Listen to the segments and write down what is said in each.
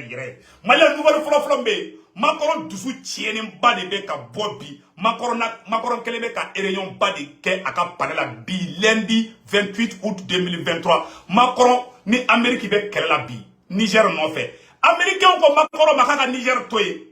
yɛrɛ Malien nouvelle fɔlɔfɔlɔ bɛ Macron dusu tiɲɛnenba de bɛ ka bɔ bi Macron kelen bɛ ka réunion ba de kɛ a ka palais la bi lundi 28 août 2023 Macron ni Amérique bɛ kɛlɛ la bi Niger nɔfɛ Américains ko Macron ma ka Niger to ye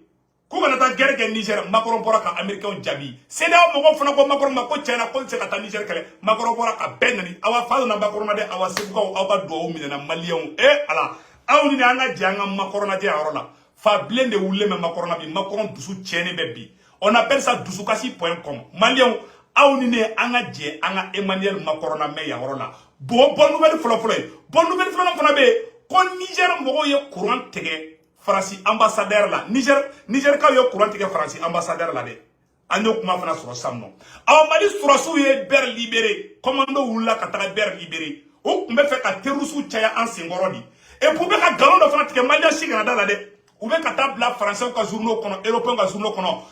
k'u kana taa guerre kɛ Niger Macron bɔra ka Américains jaabi CEDEAO mɔgɔw fana ko Macron ma ko tiɲɛna ko tɛ se ka taa Niger kɛlɛ Macron bɔra ka bɛɛ nani aw fa donna Macron na dɛ aw segukaw aw ka duwawu minɛna Maliens ala aw ni an ka jɛ an ka Macron lajɛ a yɔrɔ la fa bilen de wulen bɛ Macron na bi Macron dusu tiɲɛnen bɛ bi on appelle ça dusukasi.com Maliens aw ni ne an ka jɛ an ka Emmanuel Macron na mɛ yan yɔrɔ la bonne nouvelle fɔlɔfɔlɔ ye bonne nouvelle fana bɛ ko Niger mɔgɔw ye courant tigɛ Faransi ambassadeur la Niger ka yo courant tigɛ Faransi ambassadeur la de an yo kuma fana sɔrɔ sam no aw Mali surasiw ye ber libéré commando wulila ka taga ber libéré o kun bɛ fɛ ka terroriste caya an senkɔrɔ di et pour bɛ ka galon dɔ fana tigɛ Malien si kana da la dɛ u bɛ ka taa bila Français ka journaux kɔnɔ Européens ka journaux kɔnɔ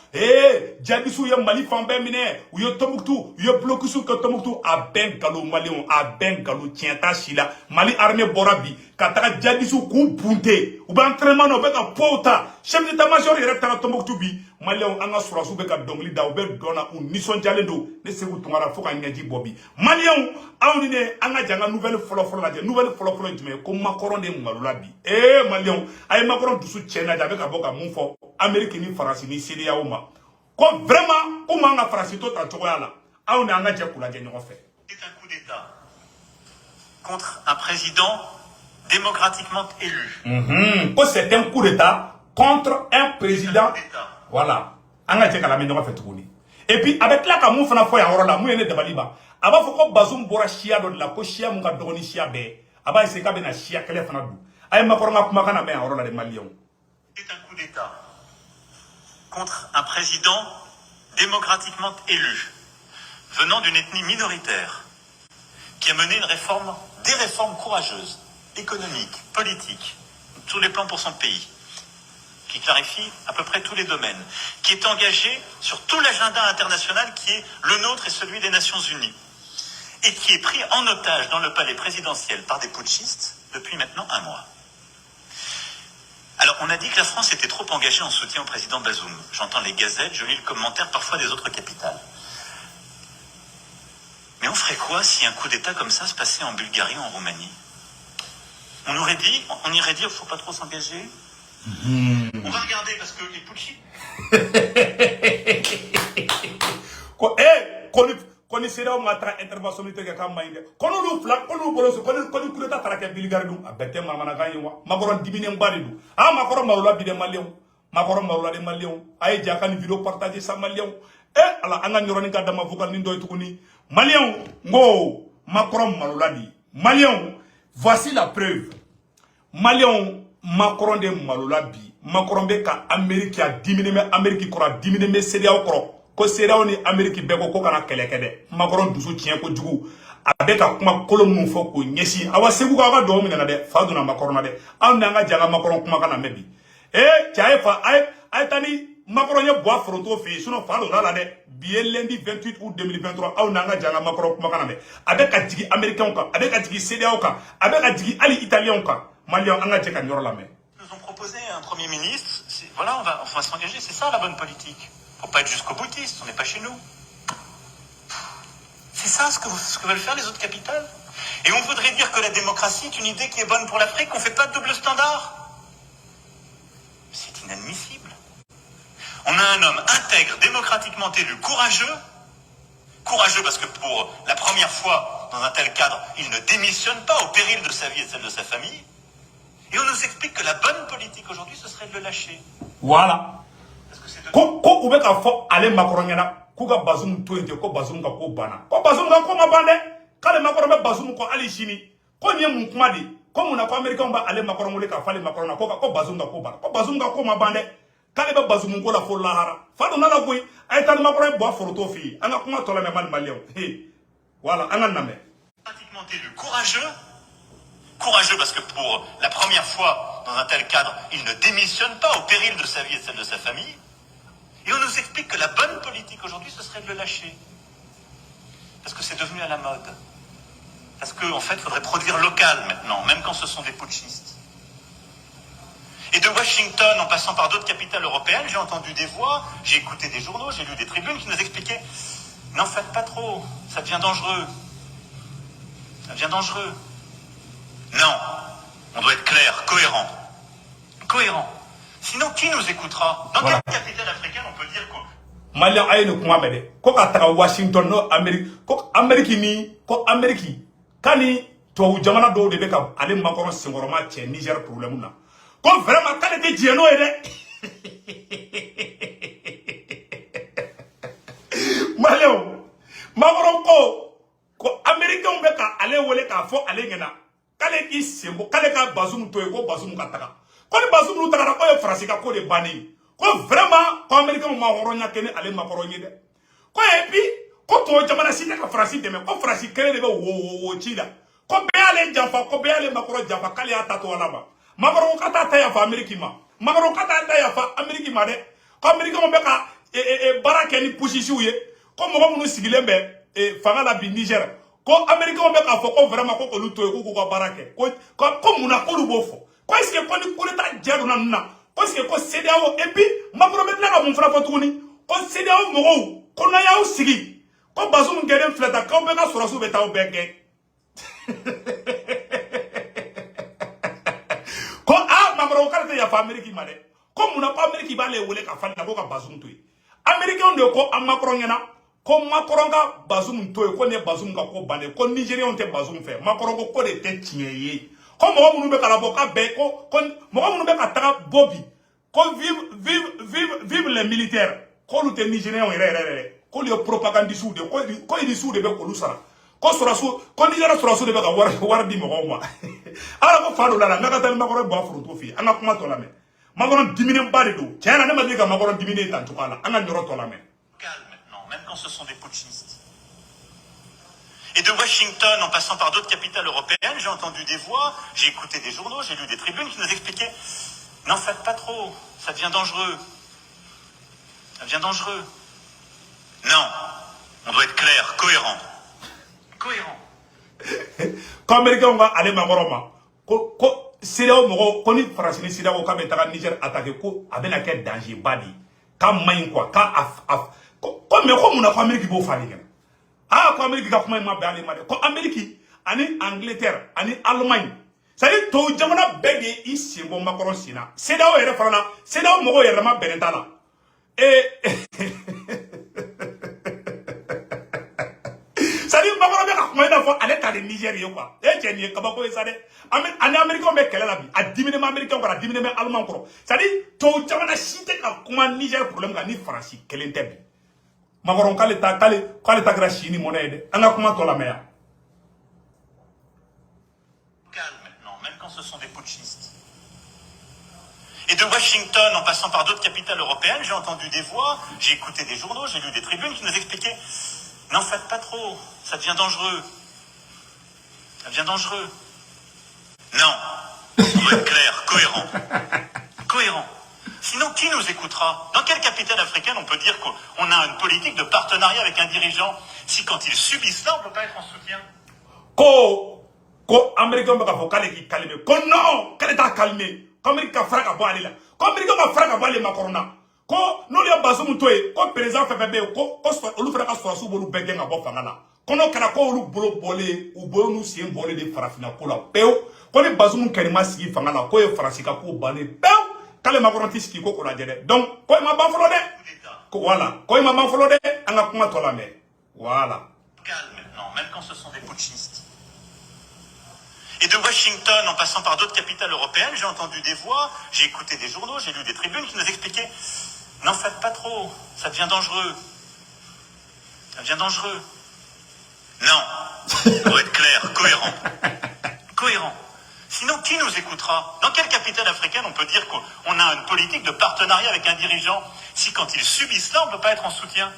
jadisiw ye Mali fan bɛɛ minɛ u ye Tombouctou u ye blocus kɛ Tombouctou a bɛɛ galon Malien a bɛɛ galon tiɲɛ ta si la Mali armée bɔra bi ka taga jadisiw k'u bunte u bɛ entraînement na u bɛ ka pow ta chef d'état-major yɛrɛ taara Tombouctou bi Maliens an ka surasiw bɛ ka dɔnkili da u bɛ dɔn na u nisɔndiyalen don ne Seku Tunkara fo ka ɲɛji bɔ bi Maliens aw ni ne an ka jɛ an ka nouvelle fɔlɔfɔlɔ lajɛ nouvelle fɔlɔfɔlɔ ye jumɛn ye ko Macron de malola bi Maliens a ye Macron dusu tiɲɛna a bɛ ka bɔ ka mun fɔ Amérique ni Faransi ni CEDEAO ma ko vraiment ko man ka Faransi to ta cogoya la aw ni an ka jɛ k'u lajɛ ɲɔgɔn fɛ. C'est un coup d'État contre un président démocratiquement élu. C'est un coup d'État contre un président. Voilà. Et puis, avec la Kamou Fana Foya Orola, Mouyene de Baliba, Aba Foko Bazoum Bora Chia de la Koshia Munga Doni Chia Be, Aba Seka na Chia Kele Fanadou. Aïe Makorma Kumakana Ben Orola de Malion. C'est un coup d'État contre un président démocratiquement élu, venant d'une ethnie minoritaire, qui a mené des réformes courageuses, économiques, politiques, sur les plans pour son pays, qui clarifie à peu près tous les domaines, qui est engagé sur tout l'agenda international qui est le nôtre et celui des Nations Unies, et qui est pris en otage dans le palais présidentiel par des putschistes depuis maintenant un mois. Alors, on a dit que la France était trop engagée en soutien au président Bazoum. J'entends les gazettes, je lis le commentaire parfois des autres capitales. Mais on ferait quoi si un coup d'État comme ça se passait en Bulgarie ou en Roumanie? On irait dire, il ne faut pas trop s'engager. On va regarder parce que les putschistes... Koni sera o matra intervention ni tege kam mayde kono lu fla kono boloso kono coup d'état tarake bilgari dum abete mamana ganyiwa magoron dibine mbadi du makoro marula bide malion makoro marula de malion ay jakani video partager sa malion ala anga nyoroni ka dama vocal ni ndoy tukuni malion ngo makoro marula di malion voici la preuve malion Macron de marula bi Macron be ka Amérique a diminué mais Amérique kora diminué mais CEDEAO koro ko CEDEAO ni Amérique beko ko kana keleke de Macron dusu tiɲɛ ko jugu a bɛ ka kuma kolon mun fɔ ko ɲɛsin awa segu ko aw ka dɔgɔ min na dɛ fa donna Macron na dɛ anw ni an ka janga Macron kuma kana mɛn bi cɛ ye fa a ye taa ni Macron ye bɔ a foronto fɛ yen sinon fa donna la dɛ bi ye lundi 28 août 2023 aw ni an ka janga Macron kuma kana mɛn a bɛ ka jigin Américains kan a bɛ ka jigin CEDEAO kan a bɛ ka jigin hali Italiens kan Maliens an ka jɛ ka nin yɔrɔ lamɛn. Nous ont proposé un Premier ministre, voilà, on va s'engager, c'est ça la bonne politique. Faut pas être jusqu'au boutiste, on n'est pas chez nous. C'est ça ce que veulent faire les autres capitales. Et on voudrait dire que la démocratie est une idée qui est bonne pour l'Afrique, qu'on ne fait pas de double standard. C'est inadmissible. On a un homme intègre, démocratiquement élu, courageux parce que pour la première fois, dans un tel cadre, il ne démissionne pas au péril de sa vie et de celle de sa famille. Et on nous explique que la bonne politique aujourd'hui, ce serait de le lâcher. Voilà. Ko ube ka fɔ ale Macron ɲɛna k'u ka Bazoum to yen ten ko Bazoum ka ko banna ko Bazoum ka ko ma ban dɛ k'ale Macron bɛ Bazoum kɔ hali sini ko nin ye mun kuma de ko mun na ko Américains bɛ ale Macron wele k'a fɔ ale Macron na ko Bazoum ka ko banna ko Bazoum ka ko ma ban dɛ k'ale bɛ Bazoum ko la fo lahara fa donna la koyi a ye taa ni Macron ye bɔ a foronto fɛ yen an ka kuma tɔ lamɛn Mali Maliens voilà an ka lamɛn. Pratiquement élu, courageux parce que pour la première fois dans un tel cadre, il ne démissionne pas au péril de sa vie et de celle de sa famille. Et on nous explique que la bonne politique aujourd'hui, ce serait de le lâcher. Parce que c'est devenu à la mode. Parce qu'en fait, il faudrait produire local maintenant, même quand ce sont des putschistes. Et de Washington, en passant par d'autres capitales européennes, j'ai entendu des voix, j'ai écouté des journaux, j'ai lu des tribunes qui nous expliquaient « N'en faites pas trop, ça devient dangereux. Ça devient dangereux. » Non, on doit être clair, cohérent. Cohérent. Sinon, qui nous écoutera? Dans Voilà. quelle capitale africaine on peut dire quoi? Malien aye ne kuma mede ko ka taga Washington no Amerique ko Amerique kani to jamana do de be ka ale makoro singoroma che Niger problème na ko vraiment kale te jeno ede Malien makoro ko Américain be ka ale wole ka fo ale ngena kale ki sembo kale ka Bazoum to ko Bazoum ka taga ko ni Bazoum no taga ko e France ka ko de bani ko vraiment ko Américain ma horonya kene ale makoro nyede ko epi ko to jamana sita ka France deme ko France kele de be wo chida ko be ale jamfa ko be ale makoro jamfa kale ata to wala ba makoro ka ta ya fa Amerique ma makoro ka ta ya fa Amerique ma de ko Amerique mo be ka barake ni position ye ko mo mo sigile be fanga la bi Niger ko Amerique mo be ka fo ko vraiment ko lu to ko barake ko muna ko lu bofo ko est-ce que ko ni ko ta jero na parce que ko CEDEAO et puis makoro be la mun fara fotuni ko CEDEAO mo ko na yaw sigi ko Bazoum ngeden fleta ko be ka sorosu be taw beke ko makoro ka te ya fa Amerique ma de ko muna ko Amerique ba le wole ka fa na ko ka Bazoum to Amerique on de ko makoro ngena ko makoro ka Bazoum to ko ne Bazoum ka ko bane ko Nigérian te Bazoum fe makoro ko de te tieye ko mo munu be kala boka be ko mo munu be ka taga bobi ko vive les militaires ko lu te Nigériens re ko le propagandistes de ko ils sous de be ko lu sara ko sorasu ko Nigeria sorasu de be ka war di mo ma ala ko fado la ngaka tan makoro bo afro fi anga kuma to la me makoro dimine ba de do tiana ne ma de ka makoro dimine tan to kala anga nyoro to la me Calme maintenant, même quand ce sont des putschistes. Et de Washington, en passant par d'autres capitales européennes, j'ai entendu des voix, j'ai écouté des journaux, j'ai lu des tribunes qui nous expliquaient « N'en faites pas trop, ça devient dangereux. Ça devient dangereux. » Non, on doit être clair, cohérent. Cohérent. ko Américain va aller makoro ma ko CEDEAO mo ko ni France ni CEDEAO ka be taga Niger attaquer ko abena ke danger badi ka main quoi ka ko me ko muna ko Amérique bo fali ngena ko Amérique ka kuma ma be ale ma de ko Amérique ani Angleterre ani Allemagne c'est to jamana bege ici bon makoro sina CEDEAO ere fana CEDEAO mo ere ma benetala sadi makoro be ka kuma ina fo ale ta de Niger ye quoi jeni ka ba ko sade ani Américain be kala la bi a dimine ma Américain ko a dimine me Allemand ko sadi to jamana site ka kuma Niger problème ka ni France kelen te bi makoro kale ta gra chini monnaie de anga kuma to la meya Calme maintenant, même quand ce sont des putschistes. Et de Washington, en passant par d'autres capitales européennes, j'ai entendu des voix, j'ai écouté des journaux, j'ai lu des tribunes qui nous expliquaient « N'en faites pas trop, ça devient dangereux. Ça devient dangereux. » Non, on doit être clair, cohérent. Cohérent. Sinon, qui nous écoutera? Dans quelle capitale africaine on peut dire qu'on a une politique de partenariat avec un dirigeant si quand ils subissent ça, on ne peut pas être en soutien? ko Américain ba ka fo kale ki calmer ko non kale ta calmer ko Amérique fra ka bo ale la ko Amérique ka fra ka bo ale makorona ko no le Bazoum to e ko président fe be ko olu fra ka so su bolu bege nga bo fanga la ko no kala ko olu bolo bolé ou bolo nu sien bolé de farafina ko la pew ko ni Bazoum kerima sigi fanga la ko e farasika ko bane pew kale makorona ti sigi ko la jede donc ko ma ba folo de ko voilà ko ma ba folo de anga kuma to la me voilà. Calme maintenant, même quand ce sont des putschistes. Et de Washington, en passant par d'autres capitales européennes, j'ai entendu des voix, j'ai écouté des journaux, j'ai lu des tribunes qui nous expliquaient « N'en faites pas trop, ça devient dangereux. Ça devient dangereux. » Non, on doit être clair, cohérent. Cohérent. Sinon, qui nous écoutera? Dans quelle capitale africaine on peut dire qu'on a une politique de partenariat avec un dirigeant si quand ils subissent ça, on ne peut pas être en soutien?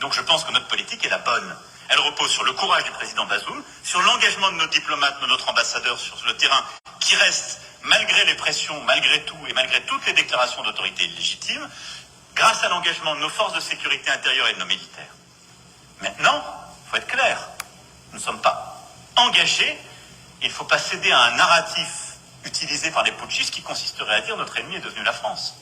Donc je pense que notre politique est la bonne. Elle repose sur le courage du président Bazoum, sur l'engagement de nos diplomates, de notre ambassadeur sur le terrain, qui reste, malgré les pressions, malgré tout, et malgré toutes les déclarations d'autorité illégitimes, grâce à l'engagement de nos forces de sécurité intérieure et de nos militaires. Maintenant, il faut être clair, nous ne sommes pas engagés, il ne faut pas céder à un narratif utilisée par les putschistes qui consisterait à dire notre ennemi est devenu la France.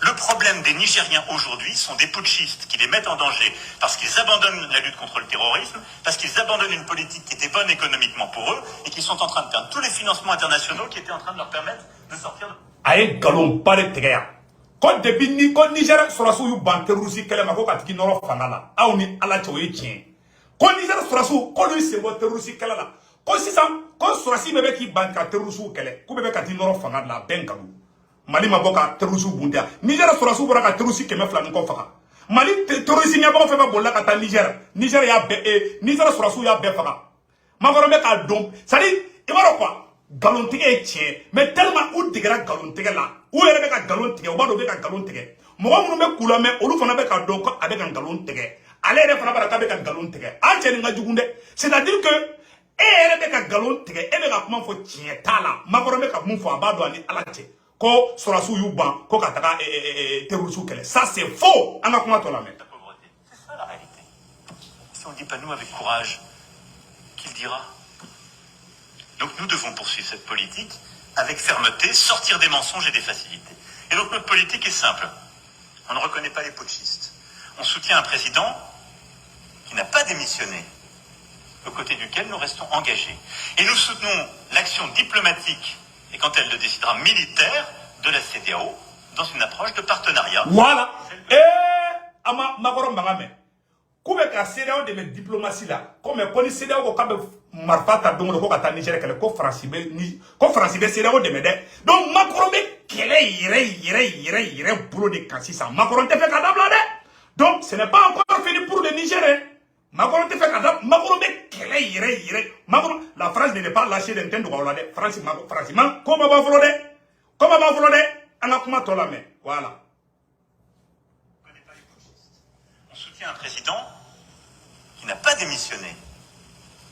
Le problème des Nigériens aujourd'hui sont des putschistes qui les mettent en danger parce qu'ils abandonnent la lutte contre le terrorisme, parce qu'ils abandonnent une politique qui était bonne économiquement pour eux et qui sont en train de perdre tous les financements internationaux qui étaient en train de leur permettre de sortir de... Aye galon pare tegeya. Ko depuis ni ko Niger surasu yu ban terroriste kele ma ko katiki noro fangala. Aw ni ala choye chien. Ko Niger surasu ko lui se bo terroriste kele la. Ko sisan ko surasi bebe ki ban ka terroriste kele. Ko bebe katiki noro fangala ben kalu. Mali ma boka terroriste bundia. Niger surasu bora ka terroriste keme flan ko faka. Mali terroriste nya ba fe ba bolla ka ta Niger. Niger ya be Niger surasu ya be faka. Ma ko be ka dom. Sadi ibaro quoi? Galon tigɛ ye tiɲɛ mais tellement u tigɛra galon tigɛ la u yɛrɛ bɛ ka galon tigɛ u b'a dɔn u bɛ ka galon tigɛ mɔgɔ minnu bɛ k'u la mais olu fana bɛ ka dɔn ko a bɛ ka galon tigɛ ale yɛrɛ fana b'a dɔn k'a bɛ ka galon tigɛ an cɛ nin ka jugu dɛ c'est-à-dire que e yɛrɛ bɛ ka galon tigɛ e bɛ ka kuma fɔ tiɲɛ t'a la Macron bɛ ka mun fɔ a b'a dɔn ani ala cɛ ko sɔrɔsiw y'u ban ko ka taga terroriste kɛlɛ ça c'est faux an ka kuma tɔ lamɛn. C'est ça la réalité. Si on ne dit pas nous avec courage, qui le dira? Donc nous devons poursuivre cette politique avec fermeté, sortir des mensonges et des facilités. Et donc notre politique est simple. On ne reconnaît pas les putschistes. On soutient un président qui n'a pas démissionné, aux côtés duquel nous restons engagés. Et nous soutenons l'action diplomatique, et quand elle le décidera militaire, de la CEDEAO, dans une approche de partenariat. Voilà. Ama Macron bangame. Koube ka CEDEAO de diplomatie là. Comme koni CEDEAO ko kabe marfata dongo ko kata Niger kele ko France be CEDEAO de mede. Donc Macron be kele yire boulot de Kassisa. Macron te fait kadabla de. Donc ce n'est pas encore fini pour le Niger. Macron te fait kadabla. Macron be kele yire. Macron la France ne pas lâcher d'entendre ko de. France comment va volo de? Comment va volo de? Ana kuma tola me. Voilà. On soutient un président qui n'a pas démissionné,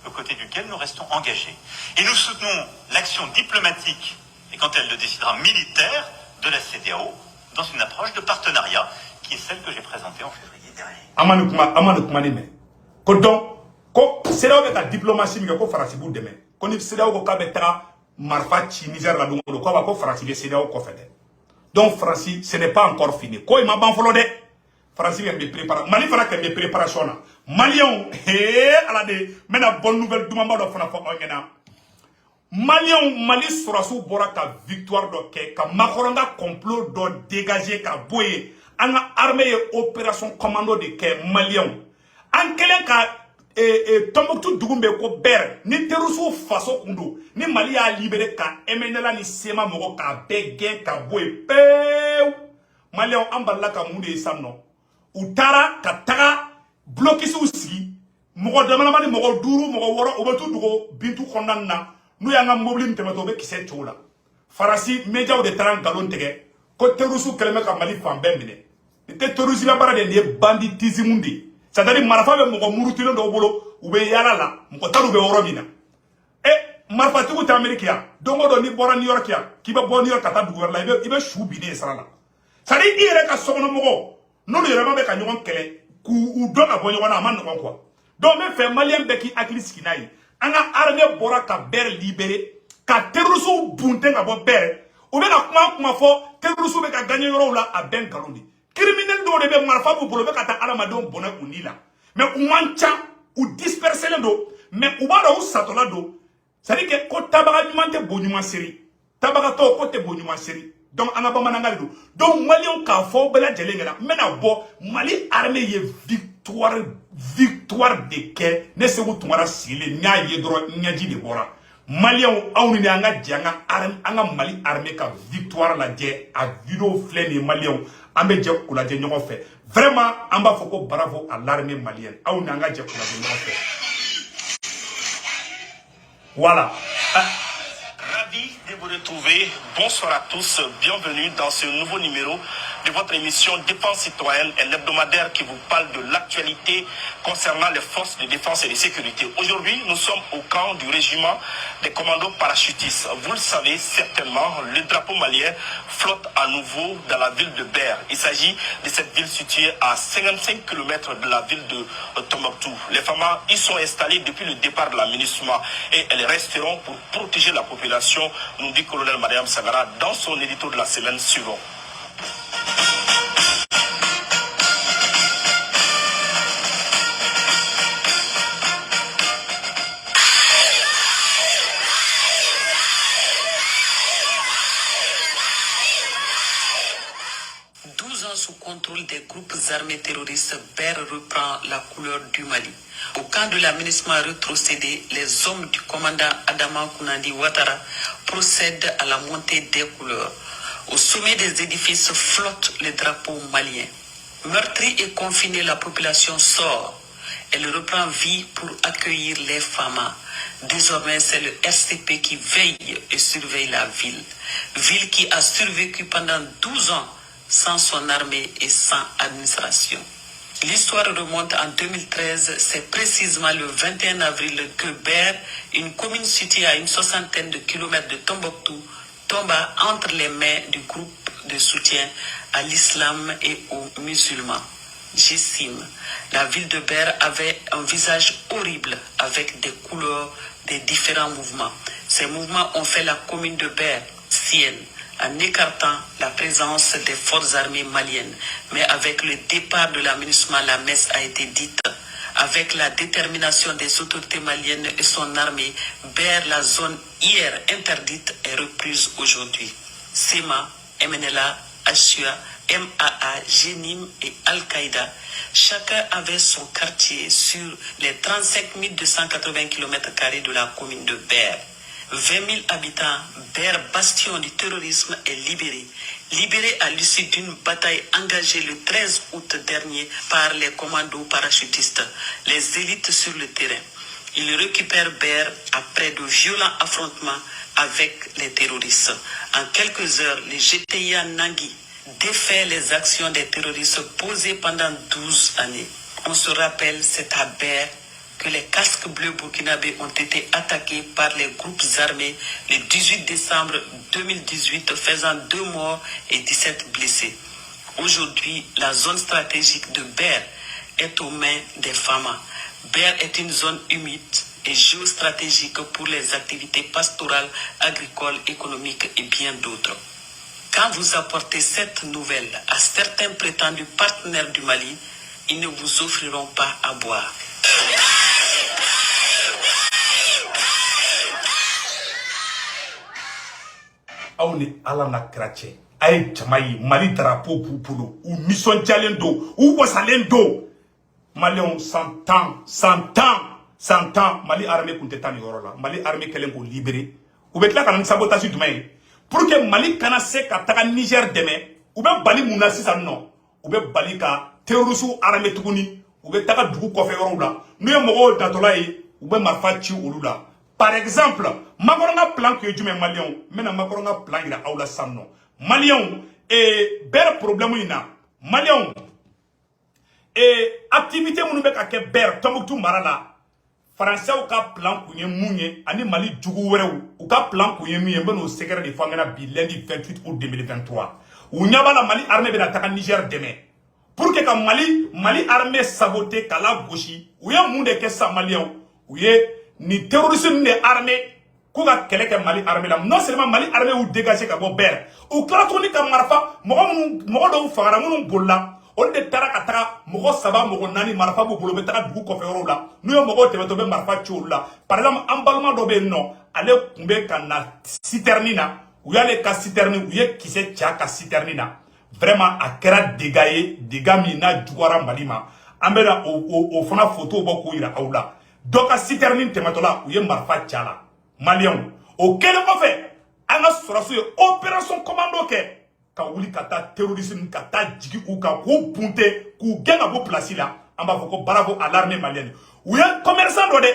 aux côtés duquel nous restons engagés. Et nous soutenons l'action diplomatique, et quand elle le décidera militaire, de la CEDEAO, dans une approche de partenariat, qui est celle que j'ai présentée en février dernier. Amanu kuma ni me. Ko donc, ko CEDEAO be ka diplomatie mi ko France bu deme. Ko ni CEDEAO ko ka be ta marfa ci Niger la dongo ko ba ko France be CEDEAO ko fede. Donc France, ce n'est pas encore fini. Ko ma ban folo de. France vient de préparer. Mali fera que des préparations. Maliens, ala de, mais la bonne nouvelle du moment de Fana Fongena. Maliens, Mali sera sous Boraka victoire de Ke, ka Makoronga complot de dégager ka boye. Anga armée opération commando de Ke Maliens. En quel cas, Tombouctou Dougoumbe ko ber, ni Terusu faso kundo, ni Mali a libéré ka Emenela ni Sema Moro ka begen ka boye. Peu Maliens, ambala ka mounde samno. Utara katara bloqué sous si mogo damanama ni mogo duru mogo woro obetu dugo bintu kondanna nu yanga mobile ntemato be kise chola farasi media de taran galon tege ko terusu keleme ka mali fambe mine te terusu la bara de banditisme ndi c'est-à-dire marafa be mogo murutilo do bolo ube yala la mogo taru be woro mina marfa tugu ta amerika dongo do ni bora new york ya kiba bo new york kata dugo la ibe shubi ne sarala c'est-à-dire ire ka sokono mogo non le yɛrɛ bɛ ka ɲɔgɔn kɛlɛ k'u dɔn ka bɔ ɲɔgɔn na a ma nɔgɔn quoi donc n bɛ fɛ maliyɛn bɛɛ k'i hakili sigi n'a ye an ka armée bɔra ka bɛrɛ libéré ka terroristes bunten ka bɔ bɛrɛ u bɛ ka kuma fɔ terroristes bɛ ka gagné yɔrɔw la a bɛɛ nkalon de criminel dɔw de bɛ marifa b'u bolo u bɛ ka taa adamadenw bɔnɛ u ni la mais u man ca u disperselen don mais u b'a dɔn u satɔla don c'est à dire que ko tabaga ɲuman tɛ bon ɲuman seri tabagatɔ ko tɛ bon ɲuman seri. Donc, on a pas mal de donc, Maliens, quand faut, bela djelengela, maintenant, bon, Mali armée y victoire de quai, ne se vous tombera si les nya yedro, nya di de bora. Maliens, on y a un djanga, anga Mali armée, ka victoire la dje, a vidéo flène et Maliens, ambe dje ou la dje n'yon fait. Vraiment, on va faut bravo à l'armée malienne, a on a un dje ou la dje n'yon fait. Voilà. Ravi de vous retrouver. Bonsoir à tous. Bienvenue dans ce nouveau numéro de votre émission Défense citoyenne et l'hebdomadaire qui vous parle de l'actualité concernant les forces de défense et de sécurité. Aujourd'hui, nous sommes au camp du régiment des commandos parachutistes. Vous le savez certainement, le drapeau malien flotte à nouveau dans la ville de Ber. Il s'agit de cette ville située à 55 km de la ville de Tombouctou. Les FAMA y sont installés depuis le départ de la MINUSMA et elles resteront pour protéger la population, nous dit colonel Mariam Sagara dans son édito de la semaine suivante. 12 ans sous contrôle des groupes armés terroristes, Ber reprend la couleur du Mali. Au camp de la MINUSMA rétrocédé, les hommes du commandant Adama Kounandi Ouattara procèdent à la montée des couleurs. Au sommet des édifices flotte le drapeau malien. Meurtrie et confinée, la population sort. Elle reprend vie pour accueillir les FAMA. Désormais, c'est le RCP qui veille et surveille la ville. Ville qui a survécu pendant 12 ans sans son armée et sans administration. L'histoire remonte en 2013, c'est précisément le 21 avril que Ber, une commune située à une soixantaine de kilomètres de Tombouctou, tomba entre les mains du groupe de soutien à l'islam et aux musulmans. J'estime, la ville de Ber avait un visage horrible avec des couleurs des différents mouvements. Ces mouvements ont fait la commune de Ber sienne, en écartant la présence des forces armées maliennes. Mais avec le départ de la MINUSMA, la messe a été dite. Avec la détermination des autorités maliennes et son armée, Ber, la zone hier interdite, est reprise aujourd'hui. SEMA, MNLA, HUA, MAA, GENIM et Al-Qaïda, chacun avait son quartier sur les 35 280 km² de la commune de Ber. 20 000 habitants, Ber, bastion du terrorisme, est libéré. Libéré à l'issue d'une bataille engagée le 13 août dernier par les commandos parachutistes, les élites sur le terrain. Ils récupèrent Ber après de violents affrontements avec les terroristes. En quelques heures, les GTIA Nangui défait les actions des terroristes posées pendant 12 années. On se rappelle, c'est à Ber que les casques bleus burkinabés ont été attaqués par les groupes armés le 18 décembre 2018, faisant 2 morts et 17 blessés. Aujourd'hui, la zone stratégique de Ber est aux mains des FAMA. Ber est une zone humide et géostratégique pour les activités pastorales, agricoles, économiques et bien d'autres. Quand vous apportez cette nouvelle à certains prétendus partenaires du Mali, ils ne vous offriront pas à boire. aw ni ala na kira cɛ a ye jama ye Mali drapeau b'u bolo u nisɔndiyalen don u wasalen don maliyɛnw 100 ans Mali armée tun tɛ taa nin yɔrɔ la. Mali armée kɛlen k'o libéré u bɛ tila ka na ni sabotage jumɛn ye pour que Mali kana se ka taga Niger dɛmɛ u bɛ bali mun na sisan nɔ u bɛ bali ka terroriste armée tuguni u bɛ taga dugu kɔfɛ yɔrɔw la n'u ye mɔgɔw datɔla ye u bɛ marifa ci olu la. Par exemple, Makoronga plan que du Malion, maintenant Makoronga plan il a aula sanno. Malion et ber problème ina. Malion et activité mon bec à ber Tombouctou marala. Français ou ka plan kouye mounye ani Mali djougou ou ka plan kouye mouye ben au secret de fangana bi lundi 28 août 2023. Ou nyaba la Mali armée ben attaquer Niger demain. Pour que Mali armée saboté kala gauche ou ya monde que ça Malion ou ye ni terrorisme de armée ko ka kɛlɛ kɛ Mali armée la non seulement Mali armée ou dégager ka bɔ Ber ou kila tuguni ka marifa mɔgɔ dɔw fagara minnu bolila olu de taara ka taga mɔgɔ 3 mɔgɔ 4 marifa b'u bolo bɛ taga dugu kɔfɛ yɔrɔw la n'u ye mɔgɔw tɛmɛtɔ bɛ marifa ci olu la par exemple an balima dɔ bɛ yen nɔ ale tun bɛ ka na citerne na u y'ale ka citerne u ye kisɛ ci a ka citerne na vraiment a kɛra dégâts ye dégâts min n'a juguyara Mali ma an bɛ na o fana photo bɔ k'o yira aw la. Donc, à citerne tematola, où y a marfa tchala. Malion. Au quel fait, à la source, opération commando ke. Ka wuli kata terrorisme, kata djigi ou ka kou punte, kou gen à vos places là. En bas, bravo à l'armée malienne. Où y a commerçant d'ode.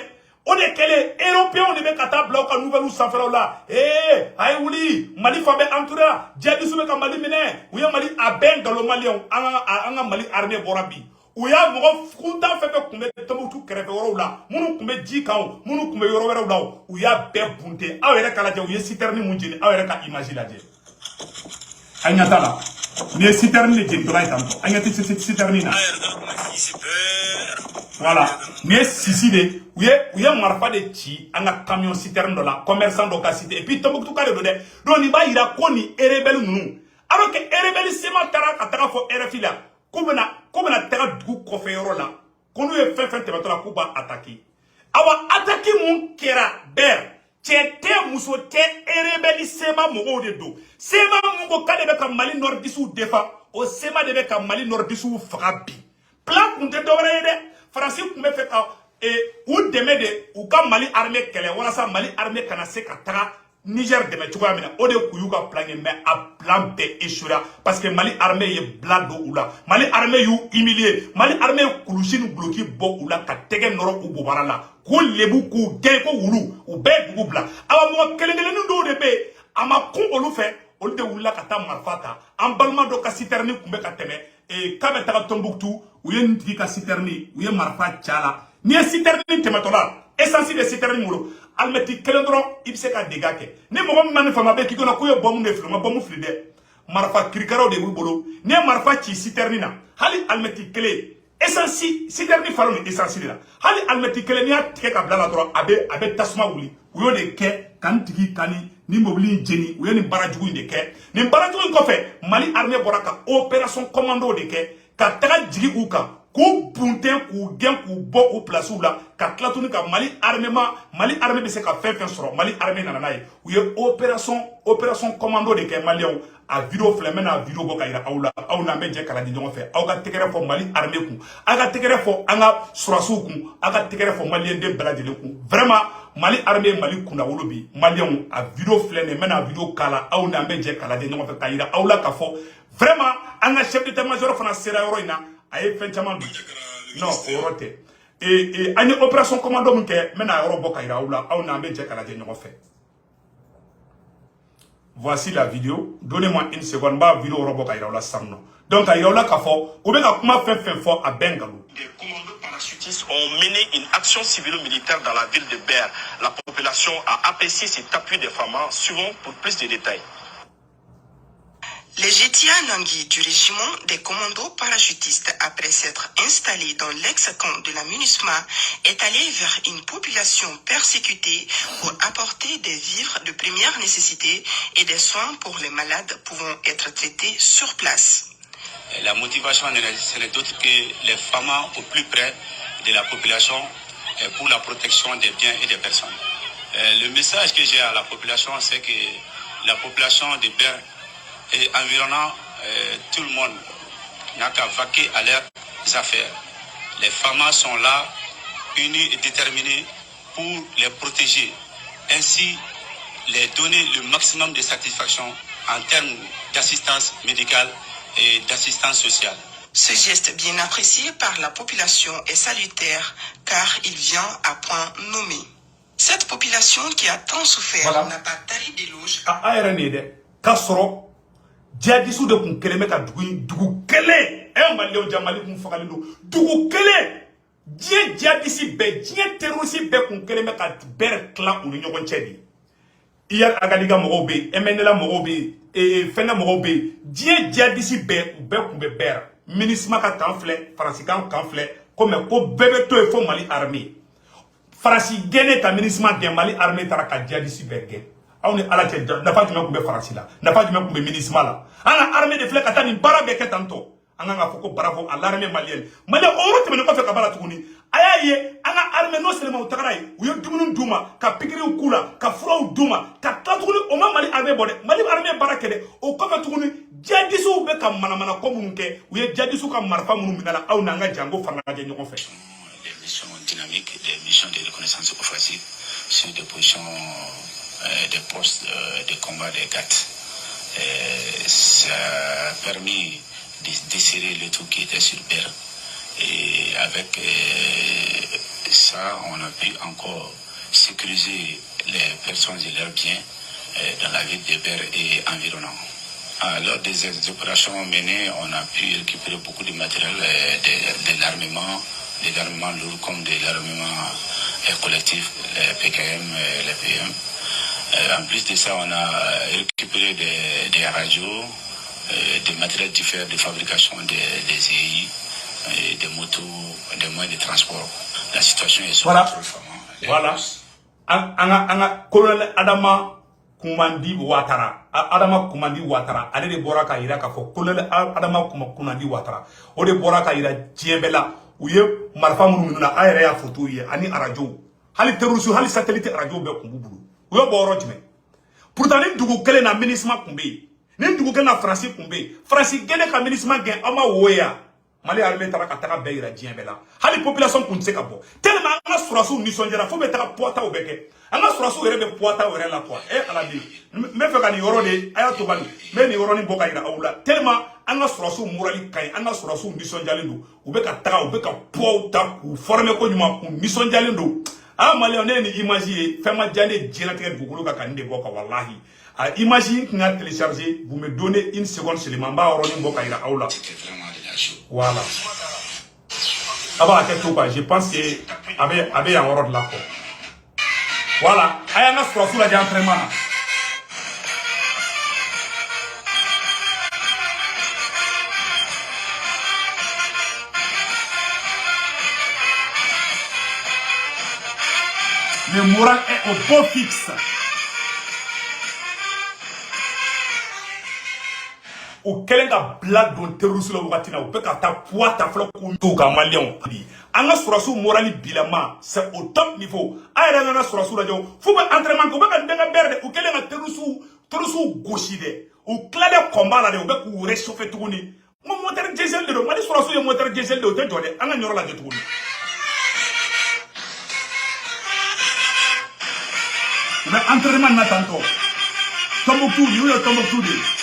On est que les Européens, on est avec à blanc, à nouvelle ou sans faire là. Eh, aïe, oui, Mali Fabé Antura, Djadis ou Mali Mene, ou y'a Mali Aben dans le Mali, en Mali armée Borabi. Ou y'a mon Frouta fait que Koumé Tomboutou Krefero là, Mounou Koumé Djikao, Mounou Koumé Yoro là, ou y'a Bé Bunte, Awere Kaladja, ou y'a Citerni Mounjini, Awere Ka imagine la Dje. Agnata là, mais Citerni les Djin, Agnati Citerni là. Voilà. Mais si de, où y a marfa de chi, un camion citerne de la, commerçant de cité, et puis Tombouctou Kare de, donc il va y a koni erebel nous. Alors que erebel c'est ma tara katara fo erefila, comme na tera du kofeoro là, qu'on lui fait te mettre la coupe attaquer. Awa attaquer mon kera ber, tete muso te erebel sema mogo de do. Sema mogo kade beka mali nordisu defa, o sema de beka mali nordisu frabi. Plan kunte dobre de. Français pouvait faire ou demain de ou quand Mali armée qu'elle est voilà ça Mali armée kana se katara Niger demain tu vois maintenant au de kuyuka plan mais à plan B échouera parce que Mali armée est blado ou là Mali armée you humilié Mali armée kulushinu bloqué bo ou là ka tege noro ou bobara là ko lebu ko gay ko wulu ou be dugu bla awa mo kelengele nu do de be ama ko olu fait olu de wula kata marfata en balma do ka citerne kumbe ka teme et kabe taga Tombouctou ou y'a une tika citerni ou y'a marfa tchala ni citerni tematola essence de citerni molo almeti kelendron ibseka dégake ni mo man fama be ki gona ko yo bomu neflu ma bomu fride marfa krikaro de bolo ni marfa ci citerni na hali almeti kele essence citerni falo ni essence la hali almeti kele ni atike ka blala dro abe tasma wuli ou yo de ke kan tigi kani ni mobili jeni ou y'a ni barajugu de ke ni barajugu ko fe Mali armée boraka opération commando de ke ka taga jigi u kan ko bunten ku gen ku bo u place u la ka tlatuni ka Mali armée be se ka fɛn sɔrɔ Mali armée nana na ye u ye opération commando de kɛ Maliens a vidéo filɛ mena a vidéo bɔ ka yira aw la aw n'an bɛ jɛ kala di ɲɔgɔn fɛ aw ka tɛgɛrɛ fɔ Mali armée kun aw ka tɛgɛrɛ fɔ an ka surasiw kun aw ka tɛgɛrɛ fɔ Malien den bɛɛ lajɛlen kun vraiment Mali armée Mali kundawolo bi Maliens a vidéo filɛ nin mena a vidéo kala aw n'an bɛ jɛ kala di ɲɔgɔn fɛ ka yira aw la ka fɔ vraiment an ka chef d'état-major fana sera yɔrɔ in na a ye fɛn caman bi non o yɔrɔ tɛ an ye opération commando min kɛ n bɛna yɔrɔ bɔ ka yira aw la aw n'an bɛ jɛ ka lajɛ ɲɔgɔn fɛ voici la vidéo donnez-moi une seconde n b'a vidéo yɔrɔ bɔ ka yira aw la sisan nɔ donc ka yira aw la k'a fɔ u bɛ ka kuma fɛn fɛn fɔ a bɛɛ nkalon. Des commandos parachutistes ont mené une action civilo-militaire dans la ville de Ber. La population a apprécié cet appui des femmes. Suivons pour plus de détails. Les Jetia Nangui du régiment des commandos parachutistes, après s'être installés dans l'ex-camp de la MINUSMA, est allé vers une population persécutée pour apporter des vivres de première nécessité et des soins pour les malades pouvant être traités sur place. La motivation, ce n'est d'autre que les femmes au plus près de la population pour la protection des biens et des personnes. Le message que j'ai à la population, c'est que la population de Ber et environnant tout le monde n'a qu'à vaquer à leurs affaires. Les femmes sont là, unies et déterminées pour les protéger, ainsi les donner le maximum de satisfaction en termes d'assistance médicale et d'assistance sociale. Ce geste bien apprécié par la population est salutaire car il vient à point nommé. Cette population qui a tant souffert n'a pas tari d'éloges. Djihadistes de kun kelen bɛ ka dugu kelen Malien jamali kun fagalen don dugu kelen diɲɛ djihadiste bɛɛ diɲɛ terroriste bɛɛ kun kelen bɛ ka bɛrɛ tilan u ni ɲɔgɔn cɛ de IAR Agadiga mɔgɔw bɛ yen MNLA mɔgɔw bɛ yen fɛnɛ mɔgɔw bɛ yen diɲɛ djihadiste bɛɛ u bɛɛ kun bɛ bɛrɛ MINUSMA ka kan filɛ faransikan kan filɛ ko mɛ ko bɛɛ bɛ to yen fo Mali armée faransi gɛnɛ ka MINUSMA gɛn Mali armée taara ka djihadiste bɛɛ gɛn. On est à la tête nafa jumɛn kun bɛ faransi la nafa jumɛn kun bɛ MINUSMA la an ka armée de filɛ ka taa nin baara bɛɛ kɛ tantɔ an kan ka fɔ ko bravo à l'armée malienne Malien o yɔrɔ tɛmɛnen kɔfɛ ka b'a la tuguni a y'a ye an ka armée n'o seulement u tagara yen u ye dumuni d'u ma ka pikiriw k'u la ka furaw d'u ma ka tila tuguni o ma Mali armée bɔ dɛ Mali armée baara kɛ dɛ o kɔfɛ tuguni djihadistes bɛ ka manamana ko minnu kɛ u ye djihadistes ka marifa minnu minɛ la aw n'an ka jango fanga lajɛ ɲɔgɔn fɛ. Des missions dynamiques, des missions de reconnaissance offensive sur des positions des postes de combat des GATT. Ça a permis de desserrer le tout qui était sur Ber. Et avec ça, on a pu encore sécuriser les personnes et leurs biens dans la ville de Ber et environnant. Lors des opérations menées, on a pu récupérer beaucoup de matériel, de l'armement lourd comme de l'armement collectif, les PKM, les PM. En plus de ça, on a récupéré des radios, des matériels différents de fabrication des EI, des motos, des moyens de transport. La situation est sur Voilà. Anga colonel Adama Koumandi Ouattara. Adama Koumandi Ouattara. Allez de Boraka ira kafo. Colonel Adama Koumandi Ouattara. Ode Boraka ira Djebela. Ouye marfa mununa ayre ya photo ye ani radio. Hali terrorisme hali satellite radio be kumbulu. Ouye boro jime. Pourtant ni dugu kele na ministre kumbe. Ni dugu kele na France kumbe. France gene ka ministre gen ama woya. Mali armée tara ka taga beira Djebela. Hali population kunse ka bo. Tellement anga surasu nisonjera fo be taga pota obeke. Anga surasu ere be pota ere la toi. Ala di. Me fe ka ni yoro de aya to bani. Me ni yoro ni boka ira awula. Tellement anga surasu morali kai anga surasu nisonjale do. Ubeka taga ubeka pota ku former ko nyuma ku nisonjale do. Mali on ni imaginer fema jale djena tere bugulu ka kan de boka wallahi. Imagine qui a téléchargé, vous me donnez une seconde seulement. Voilà. Je pense que avait un ordre là. Voilà. Ayana sous la d'entraînement. Le moral est au beau fixe. O kelen ka blague don terroriste la wakatina o pe ka ta poids ta flo ko to ka malien anga surasu morali bilama c'est au top niveau ayra na surasu la jo fu ba entraînement ko ba ka ndenga berde o kelen ka terroriste gauchi de o clade combat la de o be ko réchauffer tuguni mo moteur diesel de do mali surasu ye moteur diesel de o te jole anga nyoro la de tuguni mais entraînement na tanto Tombouctou yo Tombouctou de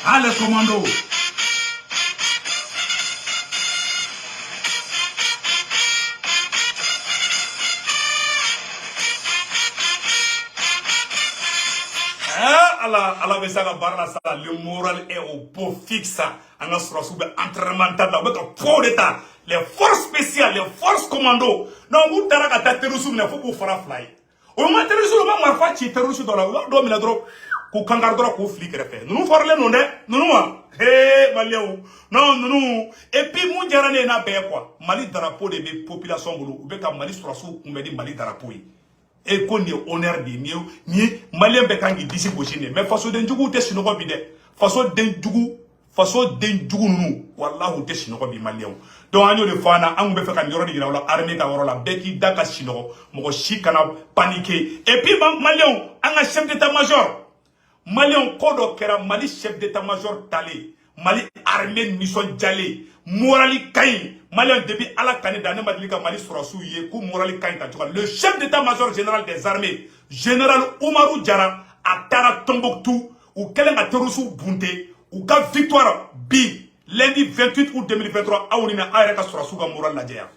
Allez, commando. Allah be saga barla sala le moral est au beau fixe. On a sur sous entraînement là, avec un pro d'état, les forces spéciales, les forces commando. Non, vous t'as qu'à ta terrorisme, il faut vous faire fly. Au moins terrorisme, on va faire chi terrorisme dans la rue, do mina dro. Ko kangar dro ko flic refait. Nous forle non de, nous Maliou. Non. Et puis mon jarane na be quoi. Mali drapeau de population bolo, ou be ka Mali sur sous on me dit Mali drapeau. Et qu'on est honneur de mieux, ni malien bekangi d'ici bochine. Mais façon d'enjougou te sinogo bide. Façon d'enjougou nous. Wallah ou te sinogo bi malien. Donc agno de fana, an be feka nyoro di la armée ka worola beki daka sinogo. Moko shikana paniqué. Et puis malien, an chef d'état-major. Malien kodo kera Mali chef d'état-major talé. Mali armée mission djalé. Morali kain. Malien depuis ala Canada ne madlika Mali surasu ye ku morali kain ta. Le chef d'état-major général des armées, général Oumarou Diarra, a tara Tombouctou ou kelen a terusu bunte ou ka victoire bi lundi 28 août 2023 aounina ayaka surasu ga moral la djaya.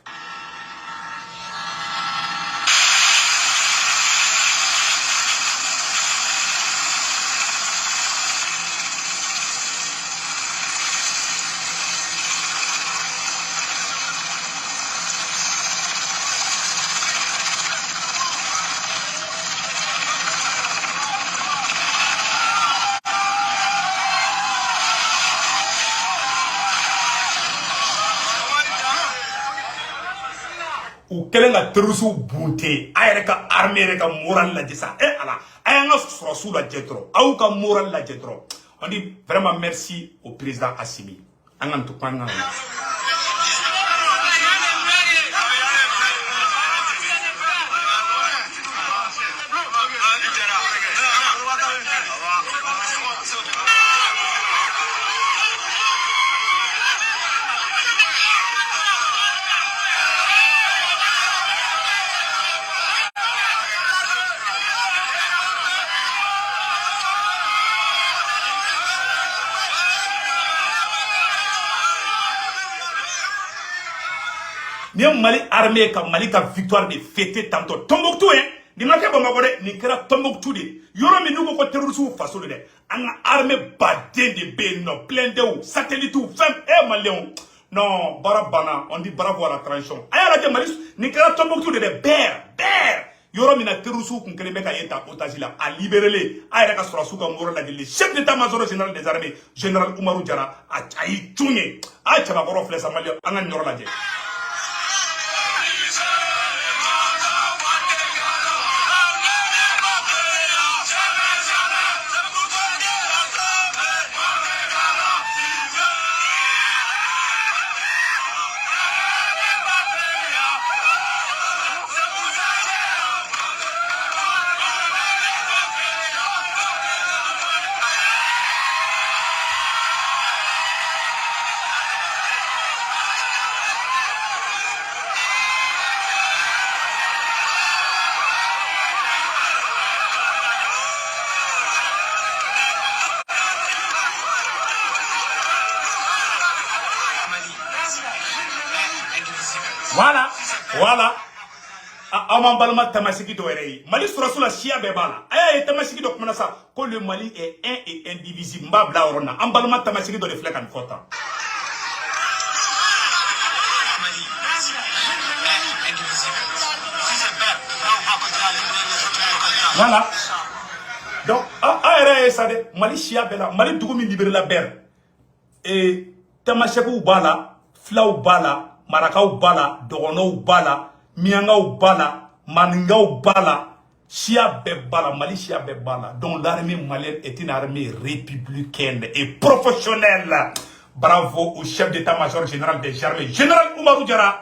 Ou kelen ka terusu bunte ayere ka armée ka moral la disa ala ayanga surasu la jetro au ka moral la jetro. On dit vraiment merci au président Assimi angan to panga. ni Mali armée ka Mali ka victoire de fêter tantôt Tombouctou hein ni ma ke Bamako de ni kera Tombouctou de yoro mi nuko ko terroriste faso de an armée badé de be no blindé ou satellite ou femme et malien non barabana on dit bravo à la transition aya la Mali ni kera Tombouctou de bear yoro mina terroriste kun kele ka yeta otage la a libérer aya ka sura suka ngoro la le chef d'état-major général des armées général Oumarou Diarra a ayi tuñe a chaba ko reflet sa Mali an ngoro la je Voilà. Aman balma tamasiki do erei. Mali sura la chia bebala. Aya tamasiki do comme ça. Que le Mali est un et indivisible. Mbabla orona. Am balma tamasiki do de flek an fota. Voilà. Donc, aya ça de Mali chia bela. Mali dugu mi libérer la ber. Et tamasiki bala, flau bala. Marakaw bala, Dogonow bala, Miangaw bala, Maningaw bala, Chia bala, Mali Chia bala. Donc l'armée malienne est une armée républicaine et professionnelle. Bravo au chef d'état-major général des armées, général Oumarou Diarra.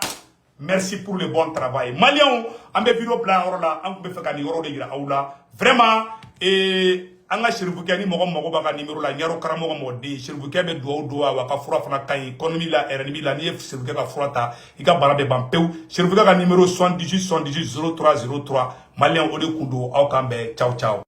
Merci pour le bon travail. Maliens, on be vidéo plan orla, on be faire ni de gira aula. Vraiment, et anga shirvukani mogo baka numéro la nyaro karamo mo de shirvuke be do wa ka fura fana kan économie la RNB la ni shirvuke ka fura ta ika barabe bampeu shirvuke ka numéro 78 03 03 malien ode kundo au kambe ciao ciao.